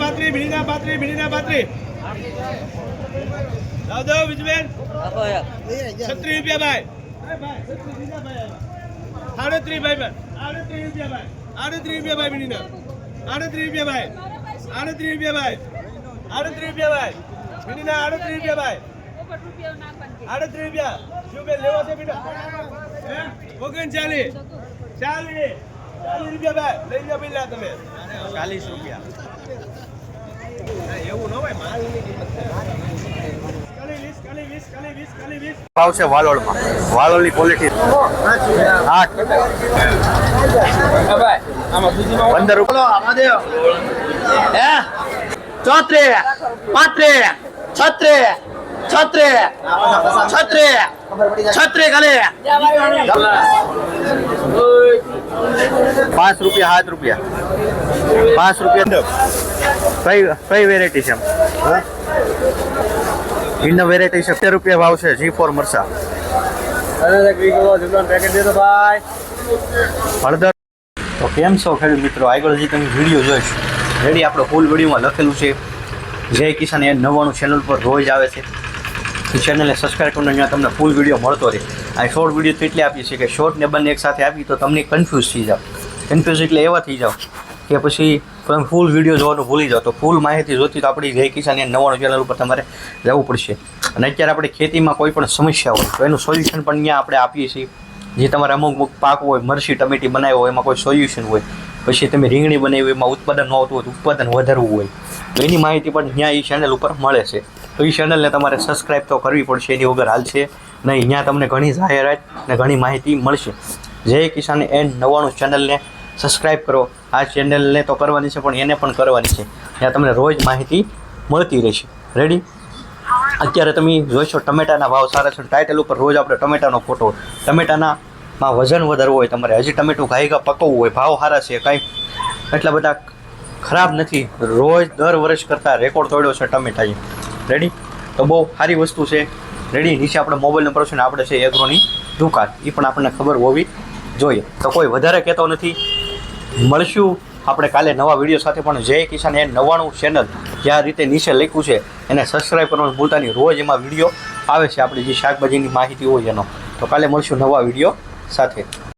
₹32 લાવ દો બીજું ₹36 ભાઈ ₹38 ભાઈ ₹38 ભાઈ બીડીના ₹38 ભાઈ ₹38 ભાઈ ₹38 ભાઈ બીડીના ₹38 ભાઈ ₹38 શું બે લેવા છે બેટા 39 ₹40 ભાઈ લઈ જાઓ પેલા તમે ₹40 એવું ન હોય માલ ની કિંમત ભાવ છે વાલોળમાં વાલોળની ક્વોલિટી 8 ₹15 હે 34 35 36 36 ખાલી ₹5 ₹7 કઈ વેરાયટી છે ભિન્ન વેરાયટી છે ₹70 ભાવ છે G4 મરસા હળદર. તો કેમ છો ખેડૂત મિત્રો, આગળ હજી તમે વિડીયો જોઈશ રેડી. આપણો ફૂલ વિડીયોમાં લખેલું છે જય કિસાન એ 99 ચેનલ પર રોજ આવે છે. એ ચેનલને સબસ્ક્રાઈબ કરીને અહીંયા તમને ફૂલ વિડીયો મળતો રહે. આ શોર્ટ વિડીયો તો એટલે આપીએ છીએ કે શોર્ટ ને બંને એકસાથે આપી તો તમને કન્ફ્યુઝ થઈ જાઓ. કન્ફ્યુઝ એટલે એવા થઈ જાઓ કે પછી તમે ફૂલ વિડીયો જોવાનું ભૂલી જાઓ. તો ફૂલ માહિતી જોતી તો આપણી જય કિસાન એ 99 ચેનલ ઉપર તમારે જવું પડશે. અને અત્યારે આપણે ખેતીમાં કોઈ પણ સમસ્યા હોય તો એનું સોલ્યુશન પણ અહીંયા આપણે આપીએ છીએ. જે તમારે અમુક પાક હોય, મરચી ટમેટી બનાવ્યો હોય એમાં કોઈ સોલ્યુશન હોય, પછી તમે રીંગણી બનાવી હોય એમાં ઉત્પાદન ન આવતું હોય તો ઉત્પાદન વધારવું હોય તો એની માહિતી પણ અહીંયા એ ચેનલ ઉપર મળે છે. તો એ ચેનલને તમારે સબસ્ક્રાઈબ તો કરવી પડશે, એની વગર હાલશે નહીં. અહીંયા તમને ઘણી જાહેરાત અને ઘણી માહિતી મળશે. જય કિસાન એ 99 ચેનલને સબસ્ક્રાઈબ કરો. આ ચેનલને તો કરવાની છે પણ એને પણ કરવાની છે. ત્યાં તમને રોજ માહિતી મળતી રહેશે. રેડી. અત્યારે તમે જોઈશો ટમેટાના ભાવ સારા છે. ટાઇટલ ઉપર રોજ આપણે ટમેટાનો ફોટો, ટમેટાનામાં વજન વધારવું હોય તમારે, હજી ટમેટું ઘાઈઘા પકવવું હોય, ભાવ સારા છે, કાંઈ એટલા બધા ખરાબ નથી. રોજ દર વર્ષ કરતાં રેકોર્ડ તોડ્યો છે ટમેટા. રેડી. તો બહુ સારી વસ્તુ છે. રેડી. નીચે આપણે મોબાઈલ નંબર છે ને આપણે છે એગ્રોની દુકાન, એ પણ આપણને ખબર હોવી જોઈએ. તો કોઈ વધારે કહેતો નથી. મળશું આપણે કાલે નવા વિડીયો સાથે. પણ જય કિસાન એ 99 ચેનલ જ્યાં રીતે નીચે લખ્યું છે એને સબસ્ક્રાઈબ કરવાનું ભૂલતા નહીં. રોજ એમાં વિડીયો આવે છે આપણી જે શાકભાજીની માહિતી હોય એનો. તો કાલે મળશું નવા વિડીયો સાથે.